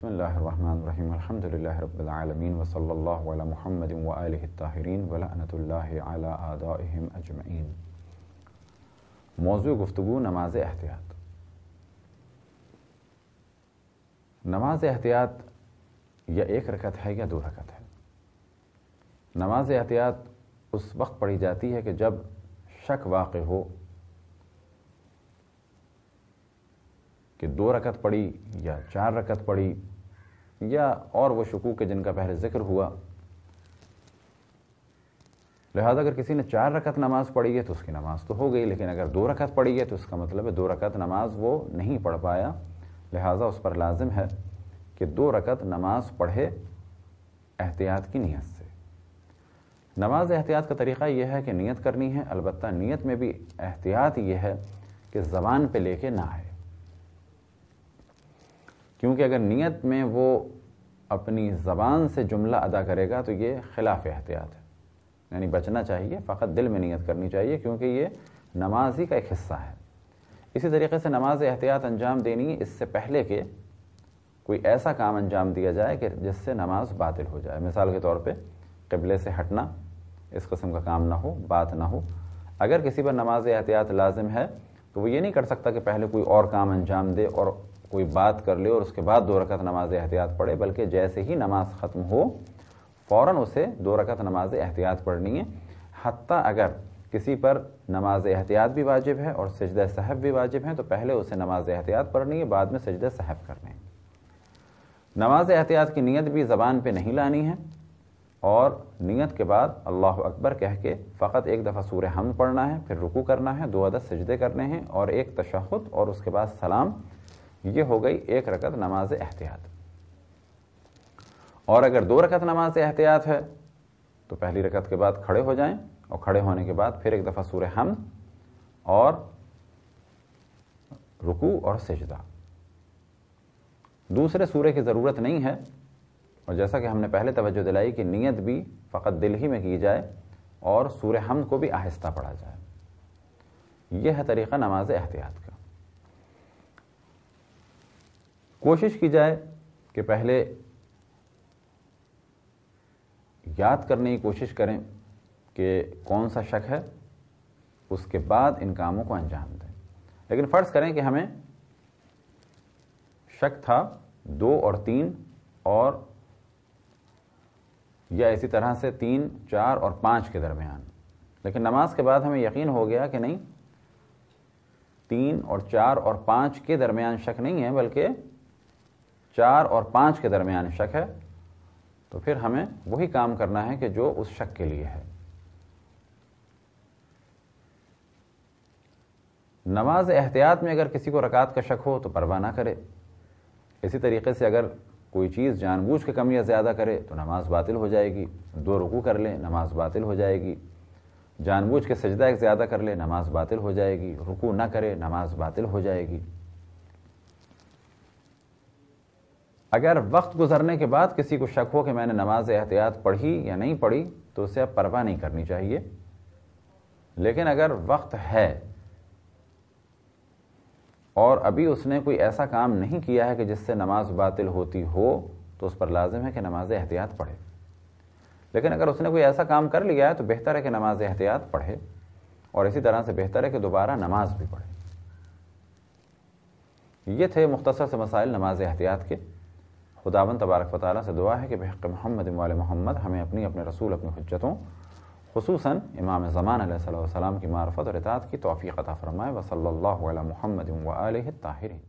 بسم اللہ الرحمن الرحیم الحمد للہ رب العالمین وصلی اللہ علی محمد وآلہ الطاہرین ولعنۃ اللہ علی اعدائہم اجمعین۔ موضوع گفتگو نماز احتیاط۔ نماز احتیاط یا ایک رکعت ہے یا دو رکعت ہے۔ نماز احتیاط اس وقت پڑھی جاتی ہے کہ جب شک واقع ہو کہ دو رکعت پڑھی یا چار رکعت پڑھی یا اور وہ شکوک جن کا پہلے ذکر ہوا۔ لہذا اگر کسی نے چار رکعت نماز پڑھی ہے تو اس کی نماز تو ہو گئی، لیکن اگر دو رکعت پڑھی ہے تو اس کا مطلب ہے دو رکعت نماز وہ نہیں پڑھ پایا، لہذا اس پر لازم ہے کہ دو رکعت نماز پڑھے احتیاط کی نیت سے۔ نماز احتیاط کا طریقہ یہ ہے کہ نیت کرنی ہے، البتہ نیت میں بھی احتیاط یہ ہے کہ زبان پہ لے کے نہ آئے، کیونکہ اگر نیت میں وہ اپنی زبان سے جملہ ادا کرے گا تو یہ خلاف احتیاط ہے، یعنی بچنا چاہیے، فقط دل میں نیت کرنی چاہیے، کیونکہ یہ نماز ہی کا ایک حصہ ہے۔ اسی طریقے سے نماز احتیاط انجام دینی ہے اس سے پہلے کہ کوئی ایسا کام انجام دیا جائے کہ جس سے نماز باطل ہو جائے۔ مثال کے طور پہ قبلے سے ہٹنا، اس قسم کا کام نہ ہو، بات نہ ہو۔ اگر کسی پر نماز احتیاط لازم ہے تو وہ یہ نہیں کر سکتا کہ پہلے کوئی اور کام انجام دے اور کوئی بات کر لے اور اس کے بعد دو رکعت نماز احتیاط پڑھے، بلکہ جیسے ہی نماز ختم ہو فوراً اسے دو رکعت نماز احتیاط پڑھنی ہے، حتیٰ اگر کسی پر نماز احتیاط بھی واجب ہے اور سجدہ سہو بھی واجب ہے تو پہلے اسے نماز احتیاط پڑھنی ہے، بعد میں سجدہ سہو کرنے ہیں۔ نماز احتیاط کی نیت بھی زبان پہ نہیں لانی ہے، اور نیت کے بعد اللہ اکبر کہہ کے فقط ایک دفعہ سورہ حمد پڑھنا ہے، پھر رکوع کرنا ہے، دو عدد سجدے کرنے ہیں اور ایک تشہد اور اس کے بعد سلام۔ یہ ہو گئی ایک رکعت نماز احتیاط۔ اور اگر دو رکعت نماز احتیاط ہے تو پہلی رکعت کے بعد کھڑے ہو جائیں اور کھڑے ہونے کے بعد پھر ایک دفعہ سورہ حمد اور رکوع اور سجدہ۔ دوسرے سورے کی ضرورت نہیں ہے، اور جیسا کہ ہم نے پہلے توجہ دلائی کہ نیت بھی فقط دل ہی میں کی جائے اور سورہ حمد کو بھی آہستہ پڑھا جائے۔ یہ ہے طریقہ نماز احتیاط کا۔ کوشش کی جائے کہ پہلے یاد کرنے کی کوشش کریں کہ کون سا شک ہے، اس کے بعد ان کاموں کو انجام دیں۔ لیکن فرض کریں کہ ہمیں شک تھا دو اور تین اور یا اسی طرح سے تین، چار اور پانچ کے درمیان، لیکن نماز کے بعد ہمیں یقین ہو گیا کہ نہیں، تین اور چار اور پانچ کے درمیان شک نہیں ہے بلکہ چار اور پانچ کے درمیان شک ہے، تو پھر ہمیں وہی کام کرنا ہے کہ جو اس شک کے لیے ہے۔ نماز احتیاط میں اگر کسی کو رکعت کا شک ہو تو پرواہ نہ کرے۔ اسی طریقے سے اگر کوئی چیز جان بوجھ کے کم یا زیادہ کرے تو نماز باطل ہو جائے گی، دو رکوع کر لے نماز باطل ہو جائے گی، جان بوجھ کے سجدہ ایک زیادہ کر لے نماز باطل ہو جائے گی، رکوع نہ کرے نماز باطل ہو جائے گی۔ اگر وقت گزرنے کے بعد کسی کو شک ہو کہ میں نے نماز احتیاط پڑھی یا نہیں پڑھی تو اسے اب پرواہ نہیں کرنی چاہیے، لیکن اگر وقت ہے اور ابھی اس نے کوئی ایسا کام نہیں کیا ہے کہ جس سے نماز باطل ہوتی ہو تو اس پر لازم ہے کہ نماز احتیاط پڑھے۔ لیکن اگر اس نے کوئی ایسا کام کر لیا ہے تو بہتر ہے کہ نماز احتیاط پڑھے، اور اسی طرح سے بہتر ہے کہ دوبارہ نماز بھی پڑھے۔ یہ تھے مختصر سے مسائل نماز احتیاط کے۔ خداوند تبارک و تعالیٰ سے دعا ہے کہ بحق محمد وآل محمد ہمیں اپنے رسول اپنی حجتوں خصوصاً امام زمان علیہ السلام کی معرفت اور اطاعت کی توفیق عطا فرمائے۔ وصلی اللہ علی محمد وآلہ الطاہرین۔